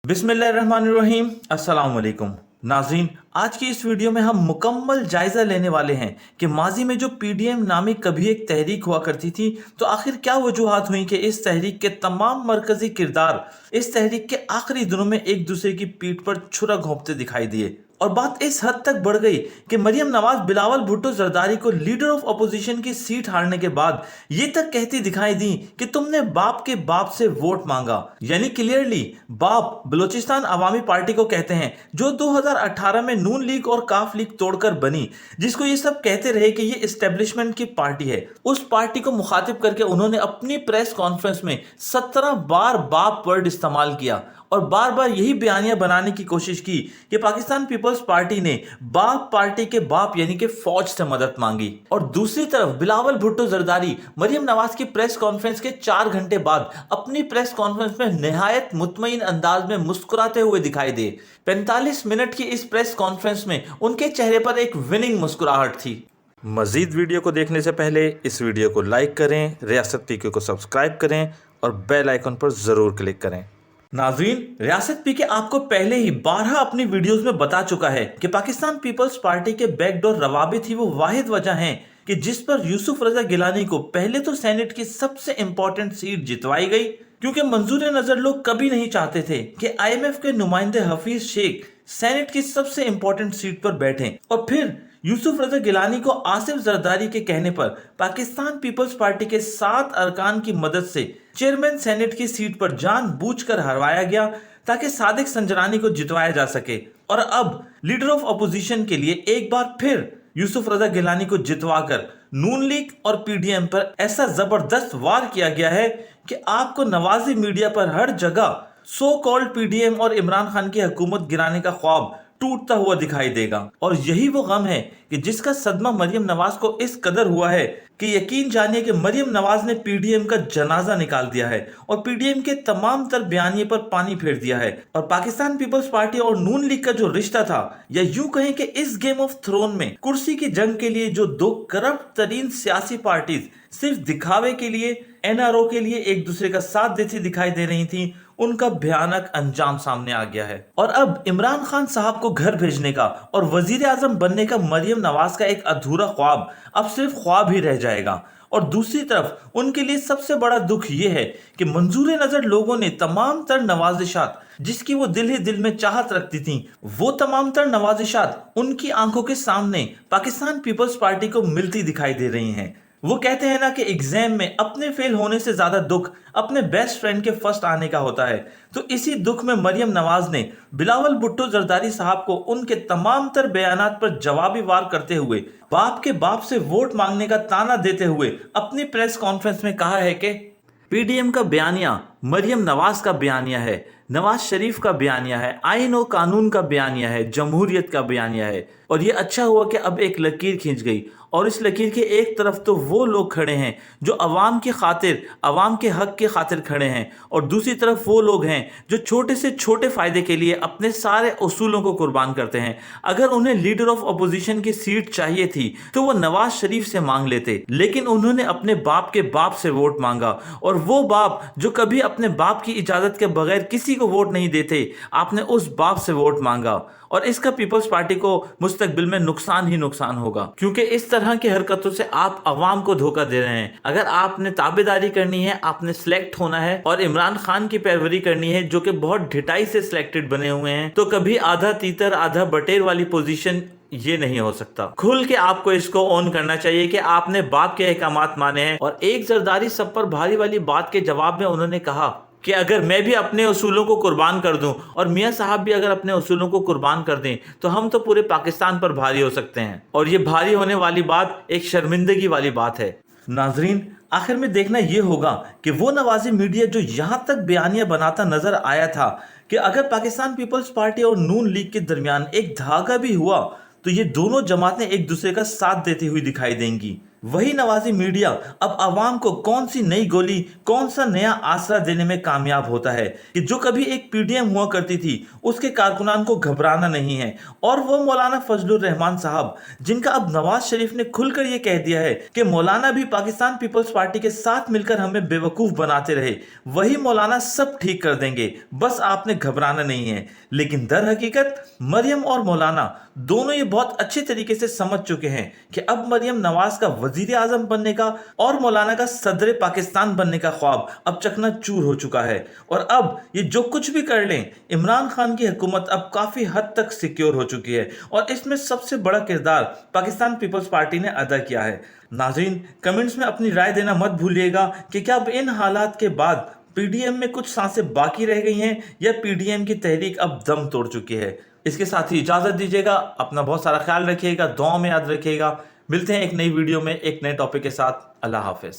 बिस्मिल्लाहिर्रहमानिर्रहीम। अस्सलाम वालेकुम नाज़रीन, आज की इस वीडियो में हम मुकम्मल जायजा लेने वाले हैं कि माजी में जो पीडीएम नामी कभी एक तहरीक हुआ करती थी, तो आखिर क्या वजूहात हुई कि इस तहरीक के तमाम मरकजी किरदार इस तहरीक के आखिरी दिनों में एक दूसरे की पीठ पर छुरा घोंपते दिखाई दिए। और बात इस हद तक बढ़ गई कि मरियम नवाज बिलावल भुट्टो जरदारी को लीडर ऑफ अपोजिशन की सीट हारने के बाद ये तक कहती दिखाई दी कि तुमने बाप के बाप से वोट मांगा। यानी क्लियरली बाप बलूचिस्तान अवामी पार्टी को कहते हैं, जो 2018 में नून लीग और काफ लीग तोड़कर बनी, जिसको ये सब कहते रहे कि ये एस्टेब्लिशमेंट की पार्टी है। उस पार्टी को मुखातिब करके उन्होंने अपनी प्रेस कॉन्फ्रेंस में 17 बार बाप वर्ड इस्तेमाल किया और बार बार यही बयानिया बनाने की कोशिश की कि पाकिस्तान पीपल्स पार्टी ने बाप पार्टी के बाप यानी कि फौज से मदद मांगी। और दूसरी तरफ बिलावल भुट्टो जरदारी मरियम नवाज की प्रेस कॉन्फ्रेंस के 4 घंटे बाद अपनी प्रेस कॉन्फ्रेंस में निहायत मुतमईन अंदाज में मुस्कुराते हुए दिखाई दे। 45 मिनट की इस प्रेस कॉन्फ्रेंस में उनके चेहरे पर एक विनिंग मुस्कुराहट थी। मजीद वीडियो को देखने से पहले इस वीडियो को लाइक करें, रियासत पीके को सब्सक्राइब करें और बेल आइकन पर जरूर क्लिक करें। नाज़रीन, रियासत पीके आपको पहले ही 12 अपनी वीडियोस में बता चुका है कि पाकिस्तान पीपल्स पार्टी के बैकडोर रवाबित ही वो वाहिद वजह हैं कि जिस पर यूसुफ रजा गिलानी को पहले तो सेनेट की सबसे इंपॉर्टेंट सीट जितवाई गई, क्योंकि मंजूर नजर लोग कभी नहीं चाहते थे कि IMF के नुमाइंदे हफीज शेख सेनेट की सबसे इंपॉर्टेंट सीट पर बैठे। और फिर यूसुफ रजा गिलानी को आसिफ जरदारी के कहने पर पाकिस्तान पीपल्स पार्टी के 7 अरकान की मदद से चेयरमैन सेनेट की सीट पर जानबूझकर हरवाया गया ताकि सादिक संजरानी को जितवाया जा सके। और अब लीडर ऑफ अपोजिशन के लिए एक बार फिर यूसुफ रजा गिलानी को जितवाकर नून लीग और पीडीएम पर ऐसा जबरदस्त वार किया गया है कि आपको नवाजी मीडिया पर हर जगह सो कॉल्ड पीडीएम और इमरान खान की हुकूमत गिराने का ख्वाब टूटता हुआ दिखाई देगा। और यही वो गम है कि जिसका सदमा मरियम नवाज को इस कदर हुआ है कि यकीन जानिए कि मरियम नवाज ने पीडीएम का जनाजा निकाल दिया है और पीडीएम के तमाम तर बयानिए पर पानी फेर दिया है। और पाकिस्तान पीपल्स पार्टी और नून लीग का जो रिश्ता था, या यूं कहें कि इस गेम ऑफ थ्रोन में कुर्सी की जंग के लिए जो 2 करप्ट तरीन सियासी पार्टीज सिर्फ दिखावे के लिए, NRO के लिए एक दूसरे का साथ देती दिखाई दे रही थी, उनका भयानक अंजाम सामने आ गया है। और अब इमरान खान साहब को घर भेजने का और वजीर आजम बनने का मरियम नवाज का एक अधूरा ख्वाब अब सिर्फ ख्वाब ही रह जाएगा। और दूसरी तरफ उनके लिए सबसे बड़ा दुख यह है कि मंजूर नजर लोगों ने तमाम तर नवाजिशात जिसकी वो दिल ही दिल में चाहत रखती थी, वो तमाम तर नवाजिशात उनकी आंखों के सामने पाकिस्तान पीपल्स पार्टी को मिलती दिखाई दे रही हैं। वो कहते हैं ना कि एग्जाम में अपने फेल होने से ज्यादा दुख अपने बेस्ट फ्रेंड के फर्स्ट आने का होता है। तो इसी दुख में मरियम नवाज ने बिलावल भुट्टो जरदारी साहब को उनके तमाम तर बयानात पर जवाबी वार करते हुए, बाप के बाप से वोट मांगने का ताना देते हुए अपनी प्रेस कॉन्फ्रेंस में कहा है कि पीडीएम का बयानिया मरियम नवाज का बयानिया है, नवाज शरीफ का बयानिया है, आईन और कानून का बयानिया है, जमहूरियत का बयानिया है। और ये अच्छा हुआ कि अब एक लकीर खींच गई और इस लकीर के एक तरफ तो वो लोग खड़े हैं जो अवाम की खातिर, अवाम के हक के खातिर खड़े हैं, और दूसरी तरफ वो लोग हैं जो छोटे से छोटे फायदे के लिए अपने सारे उसूलों को कुर्बान करते हैं। अगर उन्हें लीडर ऑफ अपोजिशन की सीट चाहिए थी तो वो नवाज शरीफ से मांग लेते, लेकिन उन्होंने अपने बाप के बाप से वोट मांगा। और वो बाप जो कभी अपने बाप की इजाजत के बगैर किसी को वोट नहीं देते, आपने उस बाप से वोट मांगा। और इसका पीपल्स पार्टी को मुस्तकबिल में नुकसान ही नुकसान होगा, क्योंकि इस तरह की हरकतों से आप अवाम को धोखा दे रहे हैं। अगर आपने ताबेदारी करनी है, आपने सिलेक्ट होना है और इमरान खान की पैरवी करनी है जो कि बहुत ढिठाई से सिलेक्टेड बने हुए हैं, तो कभी आधा तीतर आधा बटेर वाली पोजीशन ये नहीं हो सकता। खुल के आपको इसको ऑन करना चाहिए कि आपने बाप के अहकामात माने हैं। और एक जरदारी सब पर भारी वाली बात के जवाब में उन्होंने कहा कि अगर मैं भी अपने उसूलों को कुर्बान कर दूं और मियां साहब भी अगर अपने उसूलों को कुर्बान कर दें तो हम तो पूरे पाकिस्तान पर भारी हो सकते हैं। और ये भारी होने वाली बात एक शर्मिंदगी वाली बात है। नाजरीन, आखिर में देखना यह होगा कि वो नवाजी मीडिया जो यहां तक बयानिया बनाता नजर आया था कि अगर पाकिस्तान पीपल्स पार्टी और नून लीग के दरमियान एक धागा भी हुआ तो ये दोनों जमातें एक दूसरे का साथ देती हुई दिखाई देंगी। वही नवाजी मीडिया अब आवाम को कौन सी नई गोली, कौन सा नया आसरा देने में कामयाब होता है कि जो कभी एक पीडीएम हुआ करती थी उसके कारकुनान को घबराना नहीं है। और वो मौलाना फजलुर रहमान साहब जिनका अब नवाज शरीफ ने खुलकर ये कह दिया है कि मौलाना भी पाकिस्तान पीपल्स पार्टी के साथ मिलकर हमें बेवकूफ बनाते रहे, वही मौलाना सब ठीक कर देंगे, बस आपने घबराना नहीं है। लेकिन दर हकीकत मरियम और मौलाना दोनों ये बहुत अच्छे तरीके से समझ चुके हैं कि अब मरियम नवाज का वजीर आजम बनने का और मौलाना का सदर पाकिस्तान बनने का ख्वाब अब चकनाचूर हो चुका है। और अब ये जो कुछ भी कर लें, इमरान खान की हुकूमत अब काफी हद तक सिक्योर हो चुकी है और इसमें सबसे बड़ा किरदार पाकिस्तान पीपल्स पार्टी ने अदा किया है। नाज़रीन, कमेंट्स में अपनी राय देना मत भूलिएगा कि क्या अब इन हालात के बाद पीडीएम में कुछ सांसें बाकी रह गई हैं या पीडीएम की तहरीक अब दम तोड़ चुकी है। इसके साथ ही इजाजत दीजिएगा, अपना बहुत सारा ख्याल रखिएगा, दुआ में याद रखिएगा। मिलते हैं एक नई वीडियो में एक नए टॉपिक के साथ। अल्लाह हाफिज।